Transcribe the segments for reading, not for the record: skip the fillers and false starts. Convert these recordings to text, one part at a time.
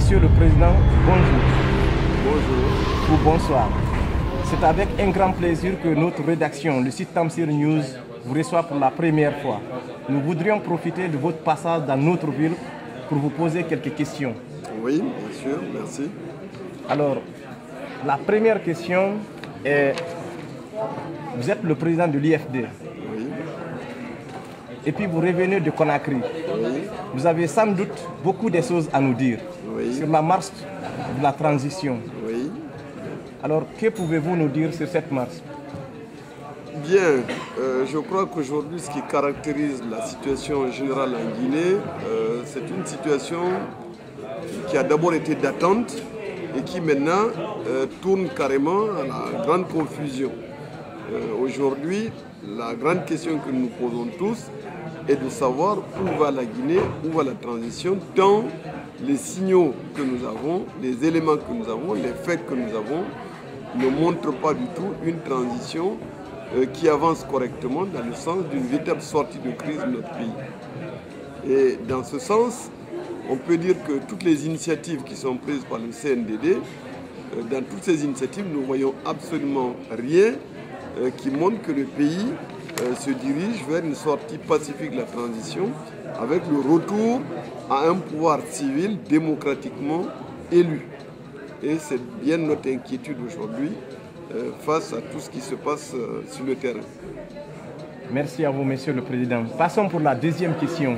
Monsieur le Président, bonjour. Bonjour. Ou bonsoir. C'est avec un grand plaisir que notre rédaction, le site Tamsir News, vous reçoit pour la première fois. Nous voudrions profiter de votre passage dans notre ville pour vous poser quelques questions. Oui, bien sûr, merci. Alors, la première question est, vous êtes le président de l'IFD. Oui. Et puis vous revenez de Conakry. Oui. Vous avez sans doute beaucoup de choses à nous dire sur la marche de la transition. Oui. Alors, que pouvez-vous nous dire sur cette marche? Bien, je crois qu'aujourd'hui, ce qui caractérise la situation générale en Guinée, c'est une situation qui a d'abord été d'attente et qui maintenant tourne carrément à la grande confusion. Aujourd'hui, la grande question que nous posons tous est de savoir où va la Guinée, où va la transition, tant les signaux que nous avons, les éléments que nous avons, les faits que nous avons ne montrent pas du tout une transition qui avance correctement dans le sens d'une véritable sortie de crise de notre pays. Et dans ce sens, on peut dire que toutes les initiatives qui sont prises par le CNDD, dans toutes ces initiatives, nous ne voyons absolument rien qui montre que le pays se dirige vers une sortie pacifique de la transition avec le retour à un pouvoir civil démocratiquement élu. Et c'est bien notre inquiétude aujourd'hui face à tout ce qui se passe sur le terrain. Merci à vous, Monsieur le Président. Passons pour la deuxième question.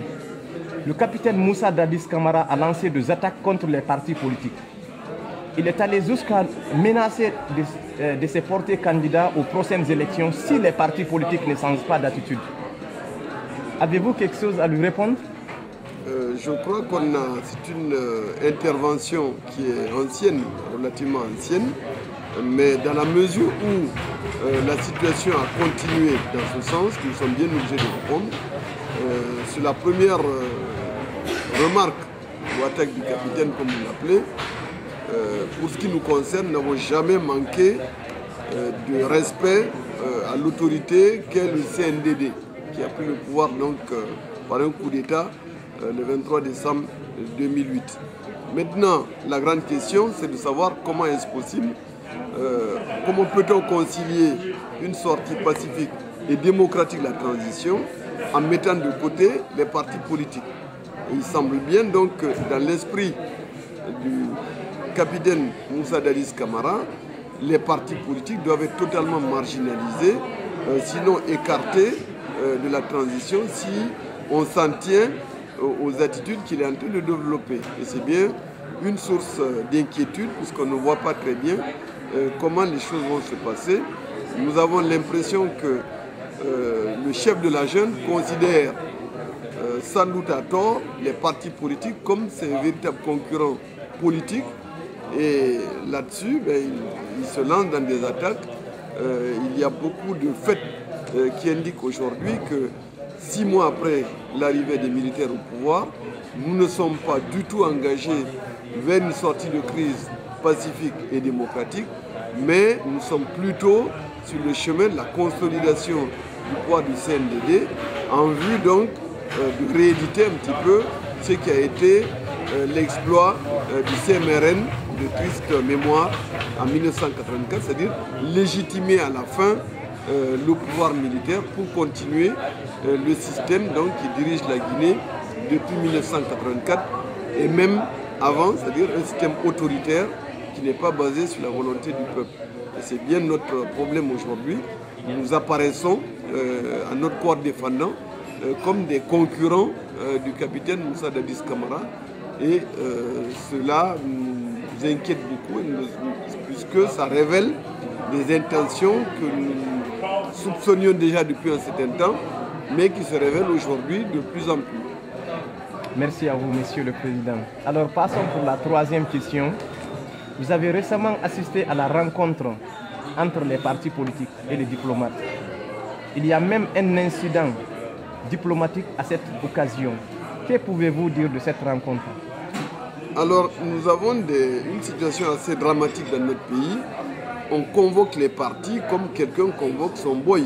Le capitaine Moussa Dadis Camara a lancé des attaques contre les partis politiques. Il est allé jusqu'à menacer de se porter candidat aux prochaines élections si les partis politiques ne changent pas d'attitude. Avez-vous quelque chose à lui répondre? Je crois c'est une intervention qui est ancienne, relativement ancienne, mais dans la mesure où la situation a continué dans ce sens, nous sommes bien obligés de répondre. Sur la première remarque ou attaque du capitaine, comme vous l'appelez, pour ce qui nous concerne, nous n'avons jamais manqué de respect à l'autorité qu'est le CNDD, qui a pris le pouvoir donc, par un coup d'État le 23 décembre 2008. Maintenant, la grande question, c'est de savoir comment est-ce possible, comment peut-on concilier une sortie pacifique et démocratique de la transition en mettant de côté les partis politiques. Et il semble bien donc que dans l'esprit du capitaine Moussa Dadis Camara, les partis politiques doivent être totalement marginalisés, sinon écartés de la transition si on s'en tient aux attitudes qu'il est en train de développer. Et c'est bien une source d'inquiétude puisqu'on ne voit pas très bien comment les choses vont se passer. Nous avons l'impression que le chef de la jeune considère sans doute à tort les partis politiques comme ses véritables concurrents politiques. Et là-dessus, il se lance dans des attaques. Il y a beaucoup de faits qui indiquent aujourd'hui que 6 mois après l'arrivée des militaires au pouvoir, nous ne sommes pas du tout engagés vers une sortie de crise pacifique et démocratique, mais nous sommes plutôt sur le chemin de la consolidation du pouvoir du CNDD en vue donc de rééditer un petit peu ce qui a été l'exploit du CMRN de triste mémoire en 1984, c'est-à-dire légitimer à la fin le pouvoir militaire pour continuer le système donc, qui dirige la Guinée depuis 1984 et même avant, c'est-à-dire un système autoritaire qui n'est pas basé sur la volonté du peuple. Et c'est bien notre problème aujourd'hui. Nous apparaissons à notre corps défendant comme des concurrents du capitaine Moussa Dadis Camara et cela nous inquiète beaucoup puisque ça révèle des intentions que nous soupçonnions déjà depuis un certain temps mais qui se révèlent aujourd'hui de plus en plus. Merci à vous, Monsieur le Président. Alors passons pour la troisième question. Vous avez récemment assisté à la rencontre entre les partis politiques et les diplomates. Il y a même un incident diplomatique à cette occasion. Que pouvez-vous dire de cette rencontre? Alors, nous avons une situation assez dramatique dans notre pays. On convoque les partis comme quelqu'un convoque son boy.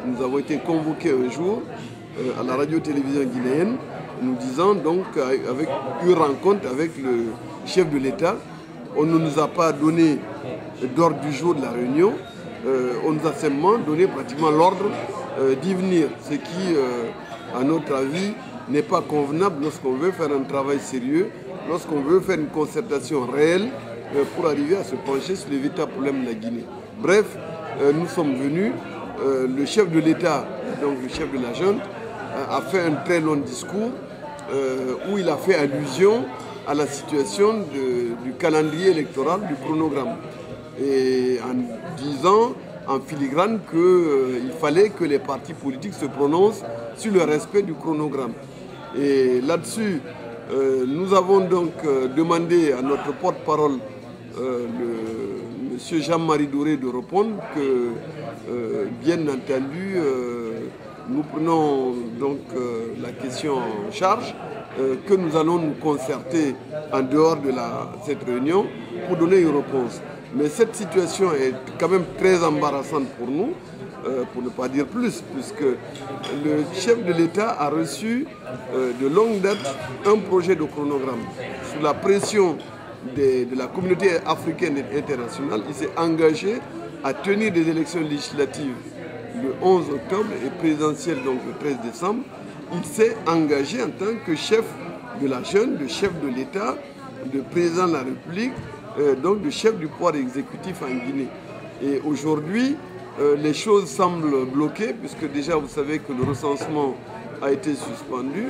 Nous avons été convoqués un jour à la radio-télévision guinéenne nous disant donc, avec une rencontre avec le chef de l'État, on ne nous a pas donné d'ordre du jour de la réunion, on nous a simplement donné pratiquement l'ordre d'y venir, ce qui, à notre avis, n'est pas convenable lorsqu'on veut faire un travail sérieux, lorsqu'on veut faire une concertation réelle pour arriver à se pencher sur les véritables problèmes de la Guinée. Bref, nous sommes venus, le chef de l'État, donc le chef de la junte, a fait un très long discours où il a fait allusion à la situation du calendrier électoral, du chronogramme. Et en disant en filigrane qu'il fallait que les partis politiques se prononcent sur le respect du chronogramme. Et là-dessus, nous avons donc demandé à notre porte-parole, M. Jean-Marie Doré, de répondre que, bien entendu, nous prenons donc la question en charge, que nous allons nous concerter en dehors de cette réunion pour donner une réponse. Mais cette situation est quand même très embarrassante pour nous, pour ne pas dire plus, puisque le chef de l'État a reçu de longue date un projet de chronogramme. Sous la pression de la communauté africaine et internationale, il s'est engagé à tenir des élections législatives le 11 octobre et présidentielles donc le 13 décembre. Il s'est engagé en tant que chef de la junte, de chef de l'État, de président de la République, donc de chef du pouvoir exécutif en Guinée. Et aujourd'hui, les choses semblent bloquées, puisque déjà vous savez que le recensement a été suspendu,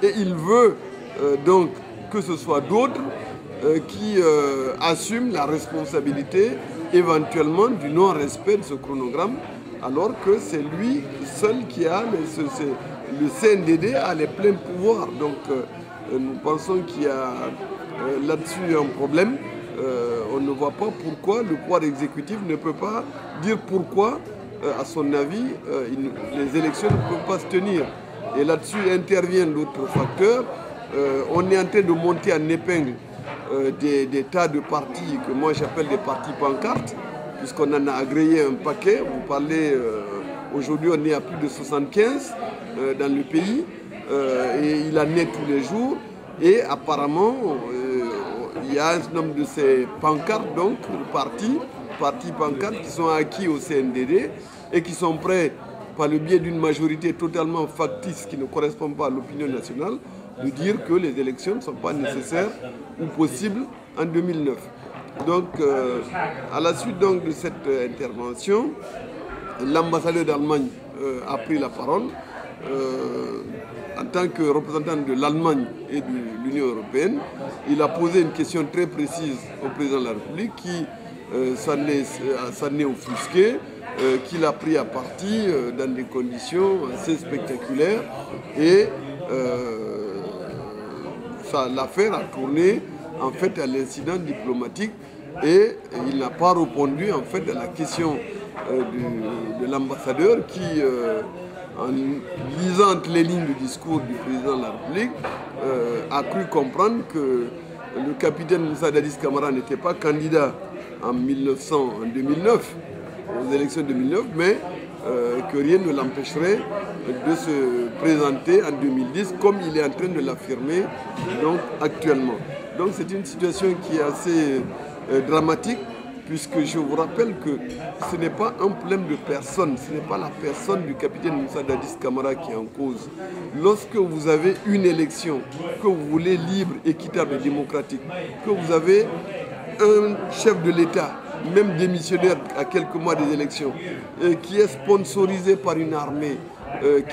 et il veut donc que ce soit d'autres qui assument la responsabilité éventuellement du non-respect de ce chronogramme, alors que c'est lui seul qui a, le CNDD a les pleins pouvoirs. Donc nous pensons qu'il y a là-dessus un problème. On ne voit pas pourquoi le pouvoir exécutif ne peut pas dire pourquoi, à son avis, les élections ne peuvent pas se tenir. Et là-dessus interviennent d'autres facteurs. On est en train de monter en épingle des tas de partis que moi j'appelle des partis pancartes, puisqu'on en a agréé un paquet. Vous parlez, aujourd'hui on est à plus de 75 dans le pays, et il en est tous les jours. Et apparemment, il y a un nombre de ces pancartes, donc, partis pancartes qui sont acquis au CNDD et qui sont prêts, par le biais d'une majorité totalement factice qui ne correspond pas à l'opinion nationale, de dire que les élections ne sont pas nécessaires ou possibles en 2009. Donc, à la suite donc, de cette intervention, l'ambassadeur d'Allemagne a pris la parole en tant que représentant de l'Allemagne et de l'Union européenne. Il a posé une question très précise au président de la République qui s'en est offusqué, qu'il a pris à partie dans des conditions assez spectaculaires, et l'affaire a tourné en fait à l'incident diplomatique, et il n'a pas répondu en fait à la question de l'ambassadeur qui, en lisant entre les lignes du discours du président de la République, a cru comprendre que le capitaine Moussa Dadis Camara n'était pas candidat en 2009, aux élections de 2009, mais que rien ne l'empêcherait de se présenter en 2010, comme il est en train de l'affirmer donc, actuellement. Donc c'est une situation qui est assez dramatique, puisque je vous rappelle que ce n'est pas un problème de personne, ce n'est pas la personne du capitaine Moussa Dadis Camara qui est en cause. Lorsque vous avez une élection, que vous voulez libre, équitable et démocratique, que vous avez un chef de l'État, même démissionnaire à quelques mois des élections, qui est sponsorisé par une armée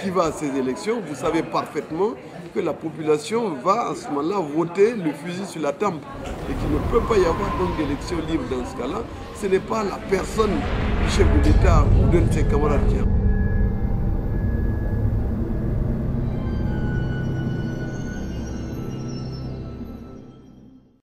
qui va à ces élections, vous savez parfaitement que la population va à ce moment-là voter le fusil sur la tempe, et qu'il ne peut pas y avoir donc d'élection libre dans ce cas-là. Ce n'est pas la personne du chef de l'État ou d'un de ses camarades qui